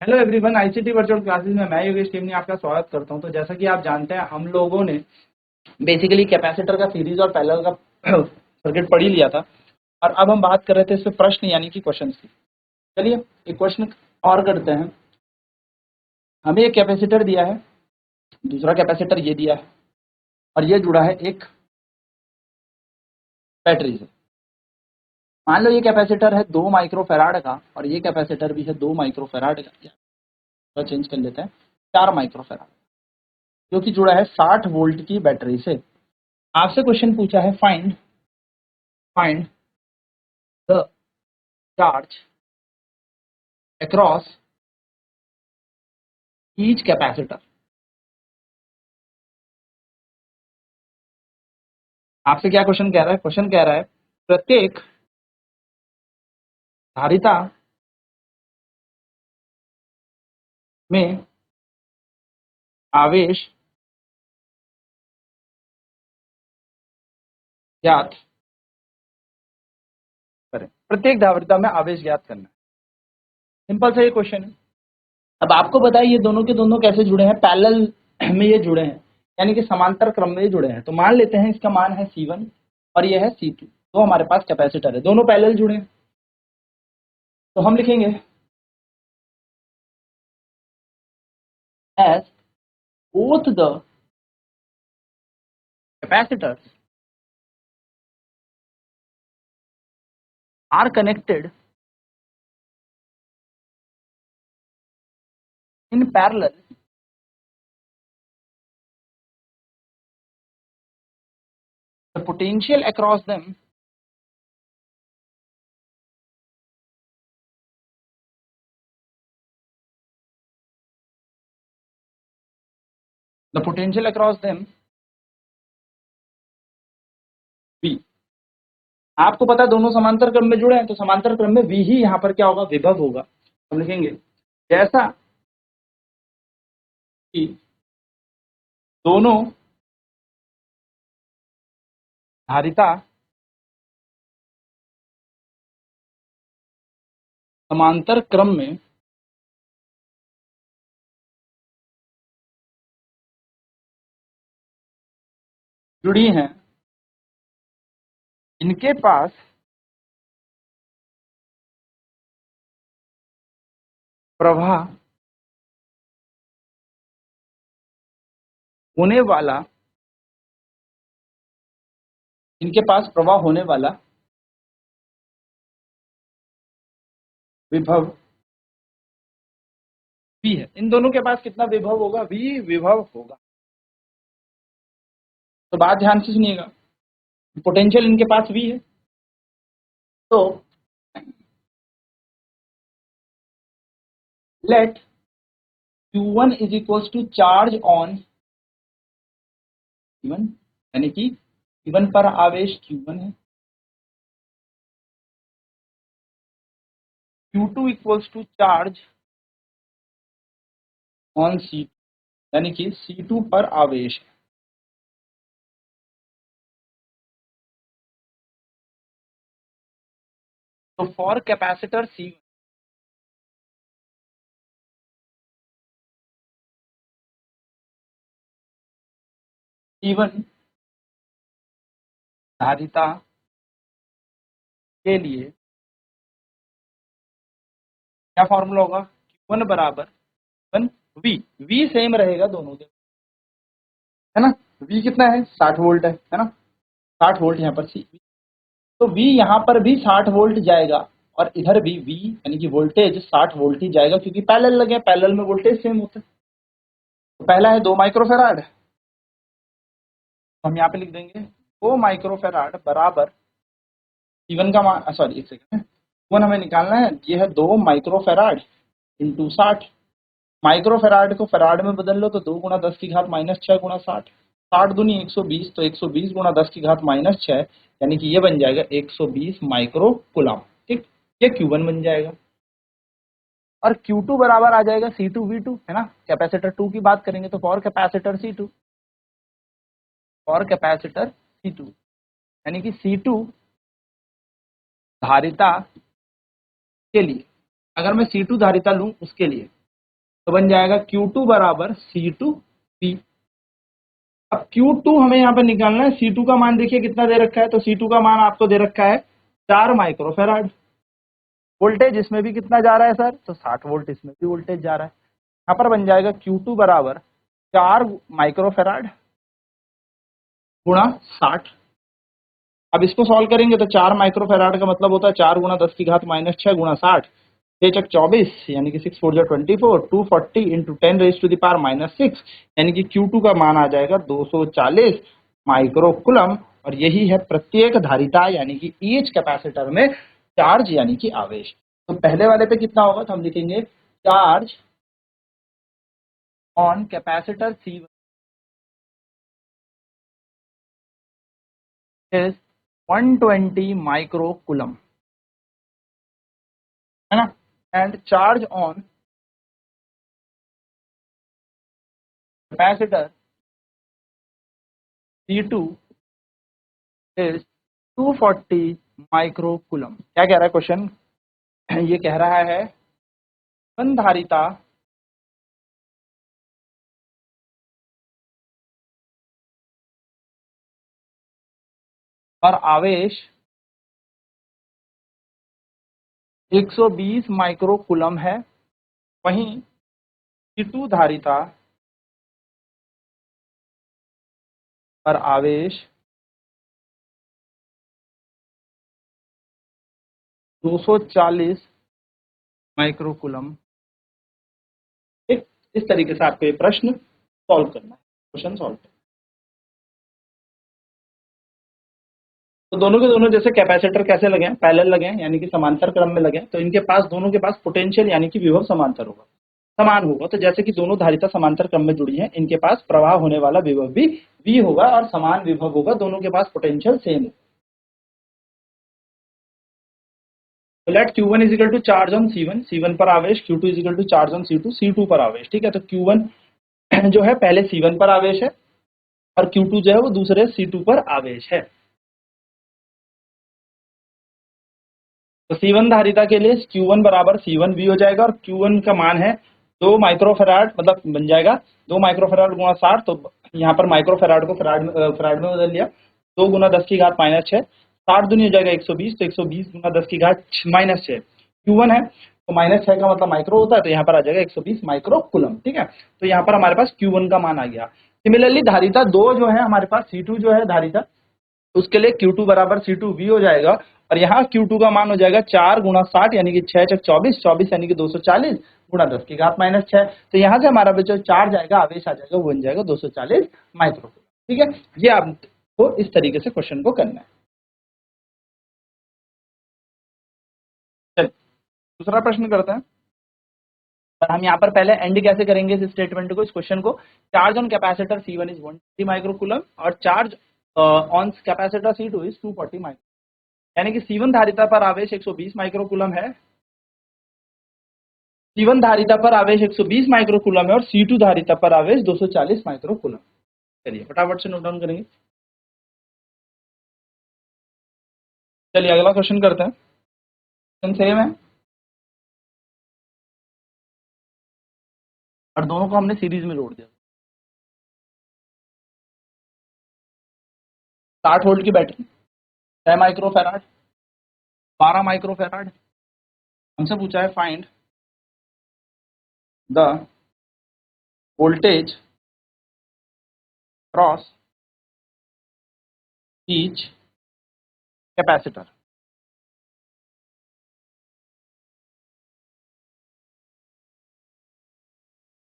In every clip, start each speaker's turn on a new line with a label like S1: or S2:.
S1: Hello everyone, ICT virtual classes में मैं Yogesh team ने आपका स्वागत करता हूं। तो जैसा कि आप जानते हैं, हम लोगों ने बेसिकली कैपेसिटर का सीरीज और पैरेलल का सर्किट पढ़ ही लिया था और अब हम बात कर रहे थे इस पे प्रश्न यानी कि क्वेश्चंस की। चलिए एक क्वेश्चन और करते हैं। हमें एक कैपेसिटर दिया है, दूसरा कैपेसिटर ये दिया है और ये जुड़ा है एक बैटरी से। मान लो ये कैपेसिटर है 2 माइक्रोफेराड का और ये कैपेसिटर भी है 2 माइक्रोफेराड का। चेंज कर लेते हैं, 4 माइक्रोफेराड, जो कि जुड़ा है 60 वोल्ट की बैटरी से। आपसे क्वेश्चन पूछा है find the charge across each capacitor. आपसे क्या क्वेश्चन कह रहा है? क्वेश्चन कह रहा है प्रत्येक धारिता में आवेश ज्ञात करें। प्रत्येक धारिता में आवेश ज्ञात करना है। सिंपल सा ये क्वेश्चन है। अब आपको बताइए ये दोनों के दोनों कैसे जुड़े हैं? पैरेलल में ये जुड़े हैं, यानी कि समांतर क्रम में ये जुड़े हैं। तो मान लेते हैं इसका मान है C1 और ये है C2। तो हमारे पास कैपेसिटर है, दोनों पैरेलल जुड़े हैं। तो हम लिखेंगे as both the capacitors are connected in parallel, the potential across them V। आपको पता है दोनों समांतर क्रम में जुड़े हैं, तो समांतर क्रम में V ही यहाँ पर क्या होगा? विभव होगा। हम लिखेंगे जैसा कि दोनों धारिता समांतर क्रम में जुड़ी हैं, इनके पास प्रवाह होने वाला विभव V है। इन दोनों के पास कितना विभव होगा? V विभव होगा। तो बात ध्यान से सुनिएगा, पोटेंशियल इनके पास V है, तो let Q1 is equals to charge on Q1, यानी कि Q1 पर आवेश Q1 है। Q2 equals to charge on C2, यानी कि C2 पर आवेश है। तो फॉर कैपेसिटर C1 धारिता के लिए क्या फॉर्मूला होगा? Q1 बराबर V सेम रहेगा दोनों के, है ना। V कितना है? 60 वोल्ट है ना। 60 वोल्ट यहाँ पर C, तो V यहाँ पर भी 60 वोल्ट जाएगा और इधर भी V यानी कि वोल्टेज 60 वोल्ट ही जाएगा, क्योंकि पैरेलल लगे, पैरेलल में वोल्टेज सेम होता है। तो पहला है 2 माइक्रोफेराड, तो हम यहाँ पे लिख देंगे 2 माइक्रोफेराड बराबर C1 का मान, सॉरी एक सेकंड, C1 हमें निकालना है। ये है 2 माइक्रोफेराड इंटू 60। माइक्रोफेराड को फेराड में बदल लो तो 2 गुणा 10 की घात माइनस 6 गुणा 60, 60 दूनी 120, तो 120 गुणा 10 की घात माइनस 6, यानी कि ये बन जाएगा 120 माइक्रो कूलम। ठीक, ये Q1 बन जाएगा। और Q2 बराबर आ जाएगा C2V2, है ना। कैपेसिटर 2 की बात करेंगे तो फॉर कैपेसिटर C2 यानी कि C2 धारिता के लिए, अगर मैं C2 धारिता लूं उसके लिए, तो बन जाएगा Q2 बराबर C2V। अब Q2 हमें यहाँ पर निकालना है। C2 का मान देखिए कितना दे रखा है, तो C2 का मान आपको दे रखा है 4 माइक्रोफेराड। वोल्टेज इसमें भी कितना जा रहा है सर, तो 60 वोल्ट इसमें भी वोल्टेज जा रहा है। यहाँ पर बन जाएगा Q2 बराबर 4 माइक्रोफेराड गुणा 60। अब इसको सॉल्व करेंगे तो 4 माइक्रोफेराड का मतलब होता है 4 गुणा 10 की घात -6 गुणा 60, 6 24 यानी कि 6 4 24, 240 into 10 raise to the power -6 यानी कि Q2 का मान आ जाएगा 240 माइक्रोकुलम। और यही है प्रत्येक धारिता यानी कि ईच कैपेसिटर में चार्ज यानी कि आवेश। तो पहले वाले पे कितना होगा, तो हम लिखेंगे charge on capacitor C1 is 120 microcoulomb, है ना। And charge on capacitor C2 is 240 microcoulomb. क्या कह रहा है क्वेश्चन, ये कह रहा है संधारिता पर आवेश 120 माइक्रोकुलम है, वहीं C2 धारिता पर आवेश 240 माइक्रोकुलम। ठीक, इस तरीके से आपको ये प्रश्न सॉल्व करना है, क्वेश्चन सॉल्व करना है। तो दोनों के दोनों जैसे कैपेसिटर कैसे लगे हैं, पैरेलल लगे हैं यानी कि समांतर क्रम में लगे हैं, तो इनके पास दोनों के पास पोटेंशियल यानी कि विभव समांतर होगा, समान होगा। तो जैसे कि दोनों धारिता समांतर क्रम में जुड़ी हैं, इनके पास प्रवाह होने वाला विभव भी V होगा और समान विभव होगा, दोनों के पास पोटेंशियल सेम है। तो let Q1 is equal to charge on C1, C1 पर आवेश, Q2 is equal to charge on C2, C2 पर आवेश। ठीक है, तो Q1 जो है पहले C1 पर आवेश है और Q2 जो है वो दूसरे C2 पर आवेश है। तो C1 धारिता के लिए Q1 बराबर C1V हो जाएगा और Q1 का मान है 2 माइक्रोफेराड, मतलब बन जाएगा 2 माइक्रोफेराड गुणा 60। तो यहाँ पर माइक्रोफेराड को फराड में बदल लिया, 2 गुना 10 की घात -6, 60 दूनी हो जाएगा 120, तो 120 गुना 10 की घात -6 Q1 है, तो -6 का मतलब माइक्रो होता है, तो यहाँ पर आ जाएगा 120 माइक्रो कुलम। ठीक है, तो यहाँ पर हमारे पास Q1 का मान आ गया। सिमिलरली धारिता 2 जो है हमारे पास C2 जो है धारिता, उसके लिए Q2 बराबर C2V हो जाएगा और यहाँ Q2 का मान हो जाएगा 4 गुणा 60 यानी कि 6 चक 24, 24 यानी कि 240 गुणा 10 की घात -6। तो यहाँ से हमारा जो चार्ज आएगा, आवेश आ जाएगा, वो बन जाएगा 240 माइक्रोकूलम। ठीक है, ये आपको इस तरीके से क्वेश्चन को करना है। चलिए दूसरा प्रश्न करते हैं। पर हम यहाँ पर पहले एंड कैसे करेंगे इस स्टेटमेंट को, इस क्वेश्चन को। Charge on capacitor C1 is 120 microcoulomb और charge on capacitor C2 is 240 micro, यानी कि C1 धारिता पर आवेश 120 माइक्रोकूलम है, C1 धारिता पर आवेश 120 माइक्रोकूलम है और C2 धारिता पर आवेश 240 माइक्रोकूलम। चलिए फटाफट से नोट डाउन करेंगे। चलिए अगला क्वेश्चन करते हैं। क्वेश्चन सेम है और दोनों को हमने सीरीज में जोड़ दिया। 60 वोल्ट की बैटरी, 6 माइक्रोफेराड, 12 माइक्रोफेराड। हमसे पूछा है find the voltage cross each capacitor.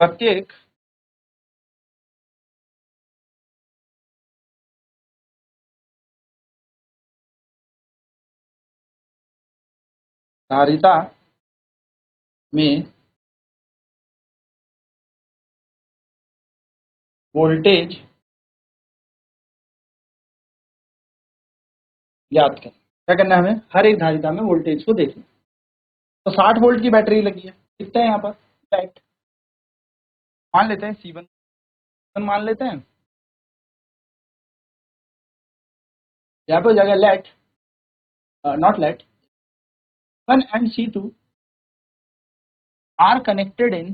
S1: प्रत्येक धारिता में वोल्टेज ज्ञात करें। क्या करना है हमें, हर एक धारिता में वोल्टेज को देखना। तो 60 वोल्ट की बैटरी लगी है, कितना है यहाँ पर लाइट, मान लेते हैं C1 मान लेते हैं। यहाँ पे हो जाएगा let not let 1 and C2 are connected in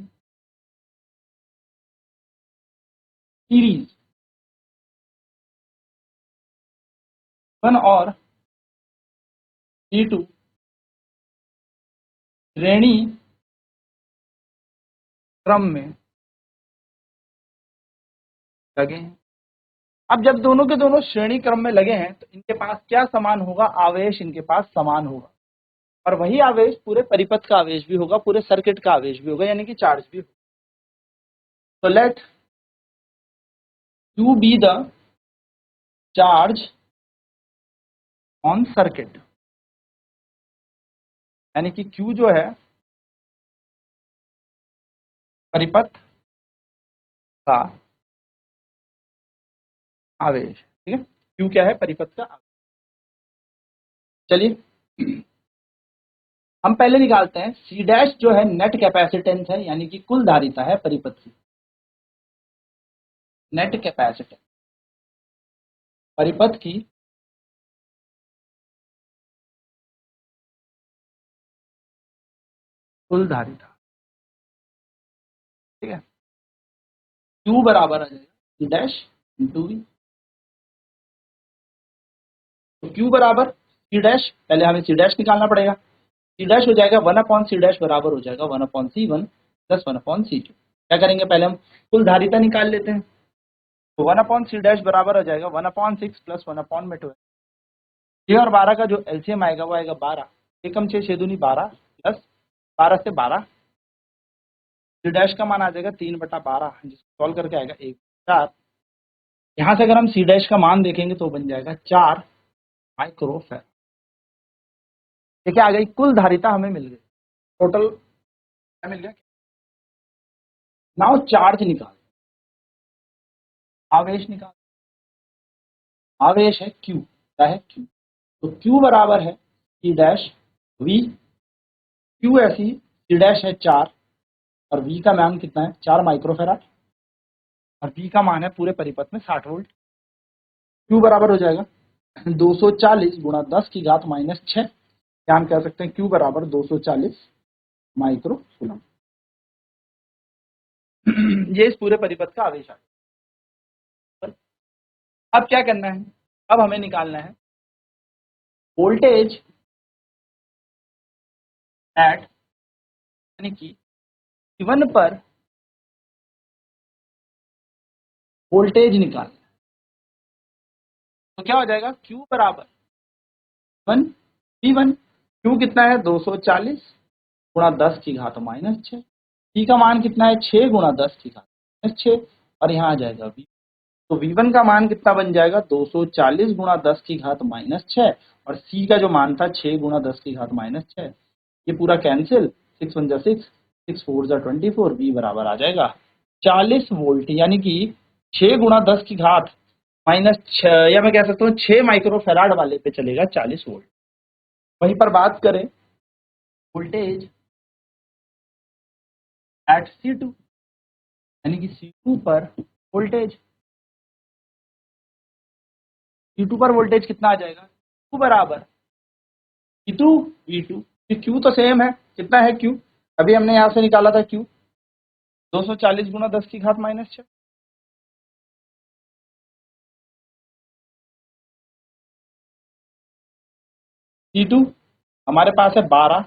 S1: series one और C2 श्रेणी क्रम में लगे हैं। अब जब दोनों के दोनों श्रेणी क्रम में लगे हैं तो इनके पास क्या समान होगा, आवेश इनके पास समान होगा, और वही आवेश पूरे परिपथ का आवेश भी होगा, पूरे सर्किट का आवेश भी होगा, यानी कि चार्ज भी होगा। तो let Q be the charge on circuit, यानी कि Q जो है परिपथ का आवेश, ठीक है। Q क्या है, परिपथ का आवेश। चलिए हम पहले निकालते हैं C डैश जो है नेट कैपेसिटेंस है, यानी कि कुल धारिता है परिपथ की। नेट कैपेसिटेंस परिपथ की कुल धारिता, ठीक है। Q बराबर आ जाएगा C डैश इंटू V। तो Q बराबर C डैश, पहले हमें C डैश निकालना पड़ेगा। C डैश हो जाएगा 1/C डैश बराबर हो जाएगा 1/C1 प्लस 1/C2। क्या करेंगे, पहले हम कुल धारिता निकाल लेते हैं। तो 1/C डैश बराबर हो जाएगा 1/6 प्लस 1/12। 6 और 12 का जो एलसीएम आएगा वो आएगा 12। एकम 6 6 दूनी 12 प्लस 12 से 12 C डैश का मान आ जाएगा 3/12, जिसको सॉल्व करके आएगा 1/4। यहाँ से अगर हम C डैश का मान देखेंगे तो बन जाएगा 4 माइक्रोफैराड। देखिए आ गई कुल धारिता, हमें मिल गई, टोटल क्या मिल गया। नाउ चार्ज निकाल, आवेश निकाल। आवेश है Q, क्या है Q, तो Q बराबर है C डैश V। Q ऐसी C डैश है 4 और V का मान कितना है 4 माइक्रोफैराड, और V का मान है पूरे परिपथ में 60 वोल्ट। Q बराबर हो जाएगा 240 गुणा 10 की घात -6, क्या हम कह सकते हैं Q बराबर 240 माइक्रो कूलम। ये इस पूरे परिपथ का आवेश है। अब क्या करना है, अब हमें निकालना है वोल्टेज एट, यानी कि Q1 पर वोल्टेज निकालना है। तो क्या हो जाएगा, Q बराबर 1 V1। Q कितना है 240 गुणा 10 की घात -6। P का मान कितना है 6 गुणा 10 की घात -6, और यहाँ आ जाएगा V। तो V1 का मान कितना बन जाएगा 240 गुणा 10 की घात -6, और C का जो मान था 6 गुणा 10 की घात -6, ये पूरा कैंसिल, 6 1 जा 6, 6 4 जा 24, V बराबर आ जाएगा 40 वोल्ट, यानी कि 6 गुणा 10 की घात -6, या मैं कह सकता हूँ 6 माइक्रोफैराड वाले पे चलेगा 40 वोल्ट। वहीं पर बात करें वोल्टेज एट C2, यानी कि C2 पर वोल्टेज, C2 पर वोल्टेज कितना आ जाएगा, Q बराबर C2 V2। Q तो सेम है, कितना है Q, अभी हमने यहाँ से निकाला था Q 240 गुणा 10 की घात -6। C2 हमारे पास है 12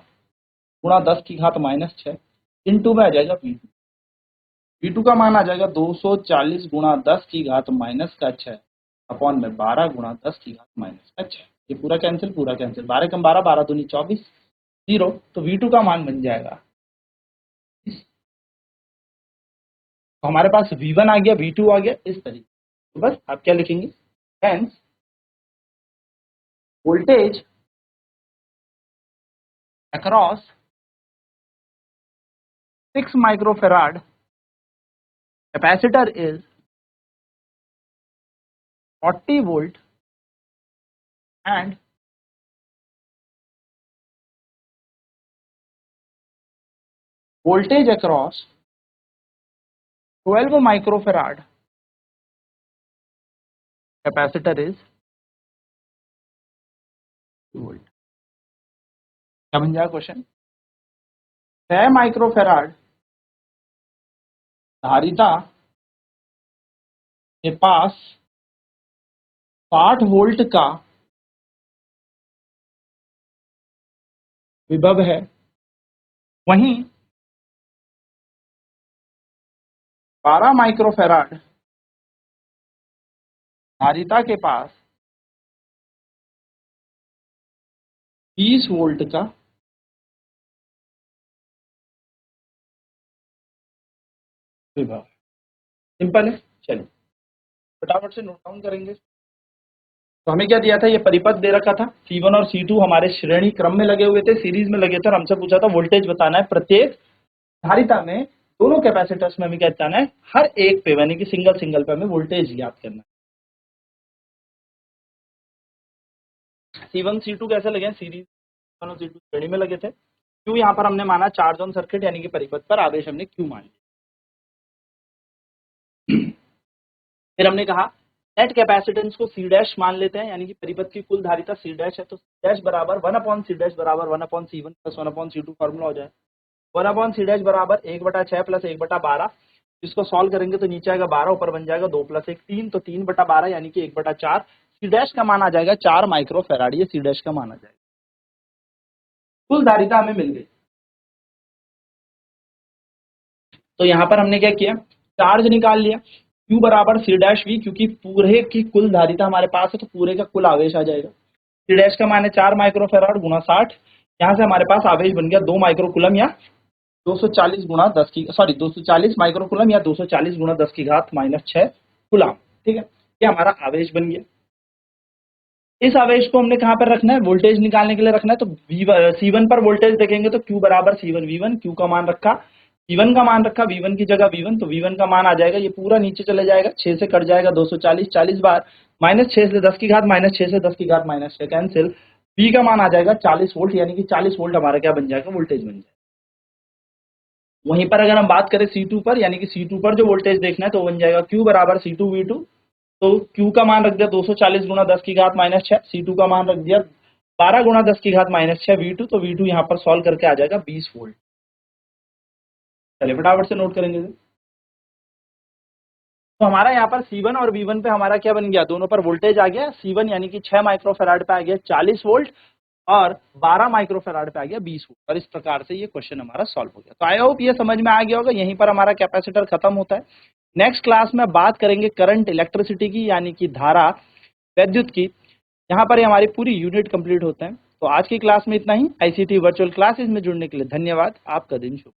S1: गुणा 10 की घात -6, इंटू में आ जाएगा V2। V2 का मान आ जाएगा 240 गुणा 10 की घात -6 अपॉन में 12 गुणा 10 की घात -6। ये पूरा कैंसिल, पूरा कैंसिल, 12 कम 12, 12 दूनी 24, 0। तो V2 का मान बन जाएगा, तो हमारे पास V1 आ गया, V2 आ गया, इस तरीके। तो बस आप क्या लिखेंगे, hence voltage across 6 microfarad capacitor is 40 volt and voltage across 12 microfarad capacitor is 2 volt। क्या बन जाएगा क्वेश्चन, 6 माइक्रोफैराड धारिता के पास 60 वोल्ट का विभव है, वहीं 12 माइक्रोफैराड धारिता के पास 20 वोल्ट का विभव। सिंपल है। चलिए फटाफट से नोट डाउन करेंगे। तो हमें क्या दिया था, ये परिपथ दे रखा था, C1 और C2 हमारे श्रेणी क्रम में लगे हुए थे, सीरीज में लगे थे, और हमसे पूछा था वोल्टेज बताना है प्रत्येक धारिता में, दोनों कैपेसिटर्स में हमें क्या बताना है, हर एक पे यानी कि सिंगल सिंगल पे हमें वोल्टेज याद करना है। C1 C2 कैसे लगे, सीरीज और C2 श्रेणी में लगे थे। क्यों, यहाँ पर हमने माना चार्ज ऑन सर्किट यानी कि परिपथ पर आवेश हमने क्यों मान लिया। फिर हमने कहा नेट कैपेसिटेंस को C डैश मान लेते हैं, यानी कि परिपथ की कुल धारिता C डैश है, तो C डैश बराबर 1/C डैश बराबर 1/C1 प्लस 1/C2 फॉर्मूला हो जाए। 1/C डैश बराबर 1/6 प्लस 1/12, इसको सॉल्व करेंगे तो नीचे आएगा 12, ऊपर बन जाएगा 2 + 1 3, तो 3/12 यानी कि 1/4। C डैश का मान आ जाएगा 4 माइक्रोफैराड, ये C डैश का मान आ जाएगा। कुल धारिता हमें मिल गई। तो यहाँ पर हमने क्या किया, चार्ज निकाल लिया, Q बराबर C डैश V, क्योंकि पूरे की कुल धारिता हमारे पास है तो पूरे का कुल आवेश आ जाएगा। C डैश का मान है 4 माइक्रोफैराड गुणा 60, यहाँ से हमारे पास आवेश बन गया 2 माइक्रोकूलम या 240 गुणा 10 की 240 माइक्रोकूलम या 240 गुणा 10 की घात -6 कूलम। ठीक है, ये हमारा आवेश बन गया। इस आवेश को हमने कहाँ पर रखना है, वोल्टेज निकालने के लिए रखना है, तो C1 पर वोल्टेज देखेंगे तो Q बराबर C1 V1, Q का मान रखा, C1 का मान रखा, V1 की जगह V1, तो V1 का मान आ जाएगा, ये पूरा नीचे चले जाएगा, 6 से कट जाएगा 240, 40 बार -6 से 10 की घात -6 से 10 की घात -6 कैंसिल, V का मान आ जाएगा 40 वोल्ट, यानी कि 40 वोल्ट हमारा क्या बन जाएगा, वोल्टेज बन जाएगा। वहीं पर अगर हम बात करें C2 पर, यानी कि C2 पर जो वोल्टेज देखना है तो बन जाएगा Q बराबर C2 V2, तो Q का मान रख दिया 240 गुणा 10 की घात -6, C2 का मान रख दिया 12 गुणा 10 की घात -6 V2, तो V2 यहाँ पर सॉल्व करके आ जाएगा 20 वोल्ट। चलिए फटाफट से नोट करेंगे। तो हमारा यहाँ पर C1 और V1 पे हमारा क्या बन गया, दोनों पर वोल्टेज आ गया। C1 यानी कि 6 माइक्रोफैराड पे आ गया 40 वोल्ट, और 12 माइक्रोफैराड पे आ गया 20 वोल्ट, और इस प्रकार से ये क्वेश्चन हमारा सॉल्व हो गया। तो आई होप ये समझ में आ गया होगा। यहीं पर हमारा कैपेसिटर खत्म होता है। नेक्स्ट क्लास में बात करेंगे करंट इलेक्ट्रिसिटी की, यानी कि धारा विद्युत की। यहाँ पर हमारी पूरी यूनिट कंप्लीट होते हैं। तो आज की क्लास में इतना ही। ICT वर्चुअल क्लासेज में जुड़ने के लिए धन्यवाद। आपका दिन शुभ।